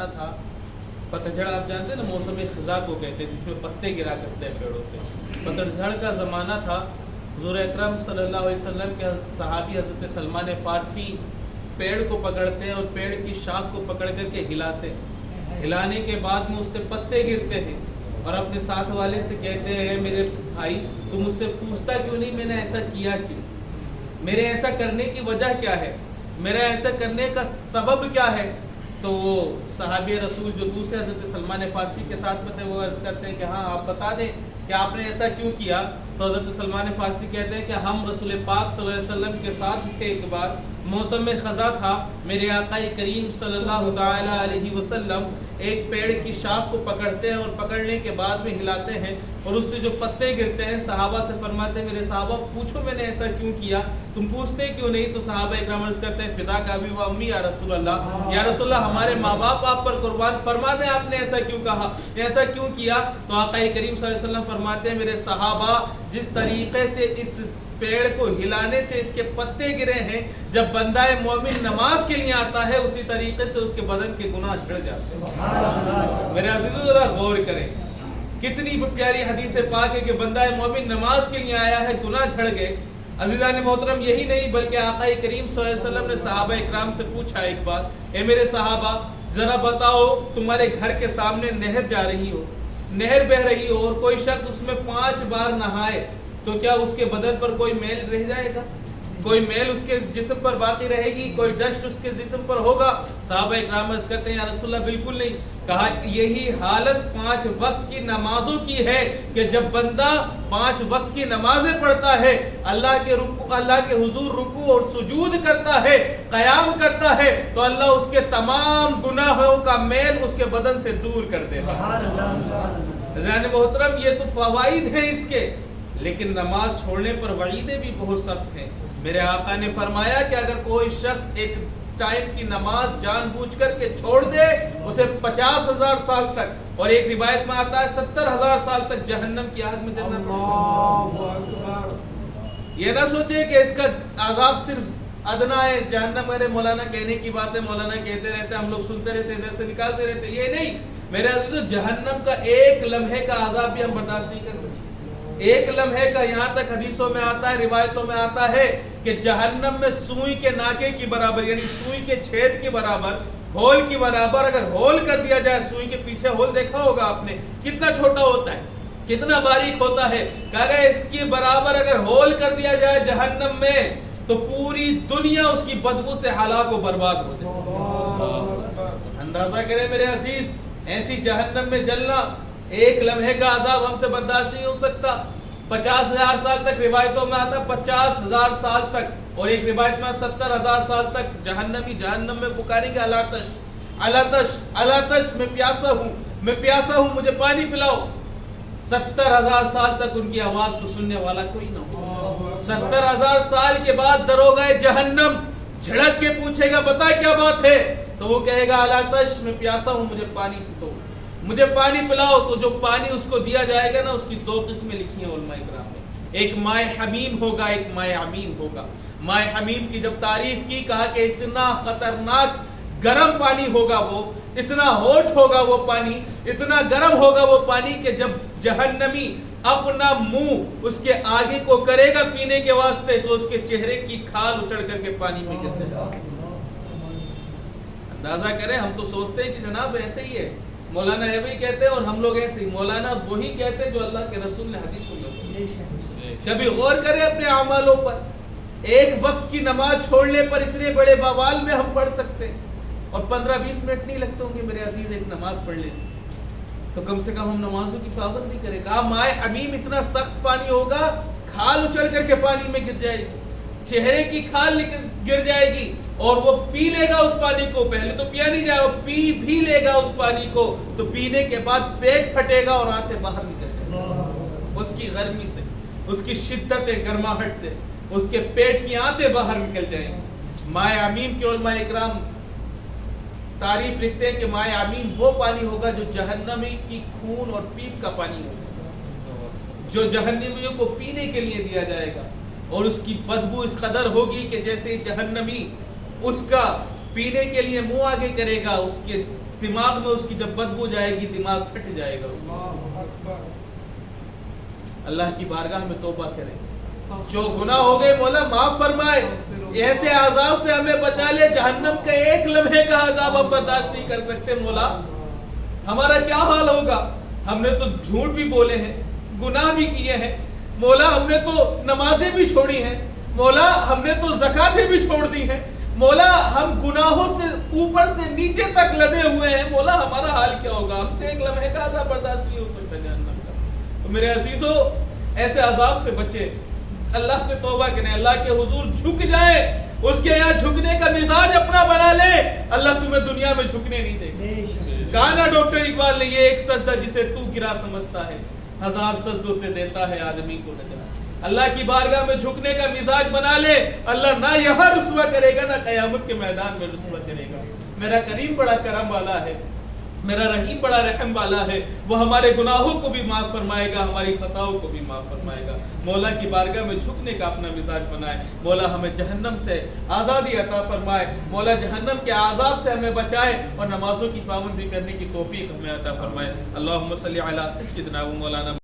ज़माना था, पतझड़ आप जानते हैं ना, मौसम खज़ा को कहते हैं जिसमें पत्ते गिरा करते हैं पेड़ों से। पतझड़ का ज़माना था। हुज़ूर अकरम सल्लल्लाहु अलैहि वसल्लम के सहाबी हज़रत सलमान फ़ारसी पेड़ को पकड़ते हैं और पेड़ की शाख को पकड़ करके हिलाते हैं। हिलाने के बाद में उससे पत्ते गिरते हैं और अपने साथ वाले से कहते हैं, मेरे भाई तुम मुझसे पूछता क्यों नहीं मैंने ऐसा किया क्यों, मेरे ऐसा करने की वजह क्या है, मेरा ऐसा करने का सबब क्या है। तो वो सहाबी रसूल जो दूसरे हज़रत सलमान फ़ारसी के साथ में थे वो अर्ज़ करते हैं कि हाँ आप बता दें कि आपने ऐसा क्यों किया। तो हज़रत सलमान फ़ारसी कहते हैं कि हम रसूल पाक सल्लल्लाहु अलैहि वसल्लम के साथ थे, एक बार मौसम में ख़ज़ा था, मेरे आका करीम सल्लल्लाहु ताला अलैहि वसल्लम एक पेड़ की शाख को पकड़ते हैं और पकड़ने के बाद में हिलाते हैं और उससे जो पत्ते गिरते हैं, सहाबा से फरमाते हैं, मेरे सहाबा पूछो मैंने ऐसा क्यों किया, तुम पूछते क्यों नहीं। तो सहाबा इकराम अर्ज़ करते हैं, फिदा का भी व अम्मी या रसूल अल्लाह, या रसूल अल्लाह हमारे माँ बाप आप पर कुर्बान, फरमा दें आपने ऐसा क्यों कहा, ऐसा क्यों किया। तो आका करीम सल्लल्लाहु अलैहि वसल्लम फरमाते हैं, मेरे सहाबा जिस तरीके से इस पेड़ को हिलाने से इसके पत्ते गिरे हैं, जब बंदा मोमिन नमाज के लिए आता है उसी तरीके से उसके बदन के गुनाह झड़ जाते हैं। मेरे अज़ीज़ों जरा गौर करें, कितनी प्यारी हदीस पाक है कि बंदा मोमिन नमाज के लिए आया है, गुनाह झड़ गए। अज़ीज़ान मोहतरम यही नहीं बल्कि आका करीम सल्लल्लाहु अलैहि वसल्लम ने सहाबा इकराम से पूछा एक बार, ए मेरे सहाबा जरा बताओ, तुम्हारे घर के सामने नहर जा रही हो, नहर बह रही हो और कोई शख्स उसमें 5 बार नहाए तो क्या उसके बदन पर कोई मैल रह जाएगा, कोई मैल उसके जिस्म पर बाकी रहेगी, कोई डस्ट उसके जिस्म पर होगा। साहबा इकराम अर्ज़ करते हैं, या रसूलल्लाह बिल्कुल नहीं। कहा यही हालत 5 वक्त की नमाजों की है कि जब बंदा 5 वक्त की नमाजें पढ़ता है, अल्लाह के हुजूर रुकू और सुजूद करता है, क़याम करता है, तो अल्लाह उसके तमाम गुनाहों का मैल उसके बदन से दूर कर देता है। ज़ान मोहतरम ये तो फ़वाइद हैं इसके, लेकिन नमाज छोड़ने पर वईदें भी बहुत सख्त हैं। मेरे आका ने फरमाया कि अगर कोई शख्स एक टाइम की नमाज जानबूझ करके छोड़ दे, उसे 50,000 साल तक, और एक रिवायत में आता है 70,000 साल तक जहन्नम की आग में जलना पड़ेगा। ये ना सोचे कि इसका आज़ाब सिर्फ अदना है, जहन्नम अरे मौलाना कहने की बात है, मौलाना कहते रहते हम लोग सुनते रहते इधर से निकालते रहते, ये नहीं मेरे अज़ीज़ों, जहन्नम का एक लम्हे का आज़ाब भी हम बर्दाश्त नहीं कर सकते। एक लम्हे का, यहाँ तक हदीसों में आता है, रिवायतों में आता है कि जहन्नम में सुई के नाके की बराबर, यानी सुई के छेद के बराबर, होल की बराबर अगर होल कर दिया जाए, सुई के पीछे होल देखा होगा आपने कितना छोटा होता है, कितना बारीक होता है, कहा इसके बराबर अगर होल कर दिया जाए जहन्नम में तो पूरी दुनिया उसकी बदबू से हलाक व बर्बाद हो जाए। अंदाजा करें मेरे अजीज, ऐसी जहन्नम में जलना, एक लम्हे का अजाब हमसे बर्दाश्त नहीं हो सकता। 50,000 साल तक रिवायतों में आता, 50,000 साल तक, और एक रिवायत में 70,000 साल तक जहन्नमी जहन्नम में पुकारेंगे, अलातश अलातश अलातश, मैं प्यासा हूँ, मैं प्यासा हूँ, मुझे पानी पिलाओ। 70,000 साल तक उनकी आवाज को सुनने वाला कोई ना हो। 70,000 साल के बाद दरोगा जहन्नम झड़क के पूछेगा, बता क्या बात है, तो वो कहेगा अलातश, मैं प्यासा हूँ, मुझे पानी दो, मुझे पानी पिलाओ। तो जो पानी उसको दिया जाएगा ना, उसकी 2 किस्में लिखी हैं उलमा इकराम ने, एक माए हमीम होगा, एक माए अमीन होगा। माए हमीम की जब तारीफ की, कहा कि इतना खतरनाक गर्म पानी होगा वो, इतना होठ होगा वो पानी, इतना गर्म होगा वो पानी कि जब जहन्नमी अपना मुंह उसके आगे को करेगा पीने के वास्ते, तो उसके चेहरे की खाल उचड़ करके पानी में गिरते जाए। अंदाजा करें, हम तो सोचते हैं कि जनाब ऐसे ही है, मौलाना ये भी कहते हैं और हम लोग ऐसे ही, मौलाना वही कहते हैं जो अल्लाह के रसूल ने हदीस सुनी। कभी गौर करें अपने अमालों पर, एक वक्त की नमाज छोड़ने पर इतने बड़े बवाल में हम पढ़ सकते हैं, और 15-20 मिनट नहीं लगते होंगे मेरे अजीज एक नमाज पढ़ लेते, तो कम से कम हम नमाजों की पाबंदी करें। कहा माए हमीम इतना सख्त पानी होगा, खाल उछल करके पानी में गिर जाएगी, चेहरे की खाल गिर जाएगी, और वो पी लेगा उस पानी को, पहले तो पिया नहीं जाएगा, पी भी लेगा उस पानी को, तो पीने के बाद पेट फटेगा और आंखें बाहर निकल जाएगी उसकी गर्मी से, उसकी शिद्दत गर्माहट से, उसके पेट की आंतें बाहर निकल जाएंगी। माए अमीम के उलमा इकराम तारीफ लिखते हैं कि माए अमीम वो पानी होगा जो जहन्नमी की खून और पीप का पानी होगा, जो जहन्नमियों को पीने के लिए दिया जाएगा, और उसकी बदबू इस कदर होगी कि जैसे जहन्नमी उसका पीने के लिए मुंह आगे करेगा, उसके دماغ میں اس کی جب بدبو جائے گی دماغ پھٹ جائے گا اس کا۔ اللہ کی بارگاہ میں توبہ کریں، جو گناہ ہو گئے مولا معاف فرمائے، ایسے عذاب سے ہمیں بچا لے، جہنم کا ایک لمحے کا عذاب ہم برداشت نہیں کر سکتے مولا۔ ہمارا کیا حال ہوگا؟ ہم نے تو جھوٹ بھی بولے ہیں، گناہ بھی کیے ہیں مولا، ہم نے تو نمازیں بھی چھوڑی ہیں مولا، ہم نے تو زکاتیں بھی چھوڑ دی ہیں مولا، ہم گناہوں سے اوپر سے نیچے تک لدے ہوئے ہیں مولا، ہمارا حال کیا ہوگا؟ ہم سے ایک لمحے کا عذاب برداشت نہیں ہو سکتا جہنم کا۔ تو میرے عزیزو، ایسے عذاب سے بچے، اللہ سے توبہ کریں، اللہ کے حضور جھک جائیں، اس کے یہاں جھکنے کا مزاج اپنا بنا لے، اللہ تمہیں دنیا میں جھکنے نہیں دے گا۔ کہا نا ڈاکٹر اقبال نے، یہ ایک سجدہ جسے تو گرا سمجھتا ہے، 1000 سجدوں سے دیتا ہے آدمی کو نجات۔ اللہ کی بارگاہ میں جھکنے کا مزاج بنا لے، اللہ نہ یہاں رسوا کرے گا نہ قیامت کے میدان میں رسوا کرے گا۔ میرا کریم بڑا کرم والا ہے، میرا رحیم بڑا رحم والا ہے، وہ ہمارے گناہوں کو بھی معاف فرمائے گا، ہماری خطاؤں کو بھی معاف فرمائے گا۔ مولا کی بارگاہ میں جھکنے کا اپنا مزاج بنائے، مولا ہمیں جہنم سے آزادی عطا فرمائے، مولا جہنم کے عذاب سے ہمیں بچائے اور نمازوں کی پابندی کرنے کی توفیق ہمیں عطا فرمائے۔ اللہم صلی علی سیدنا و مولانا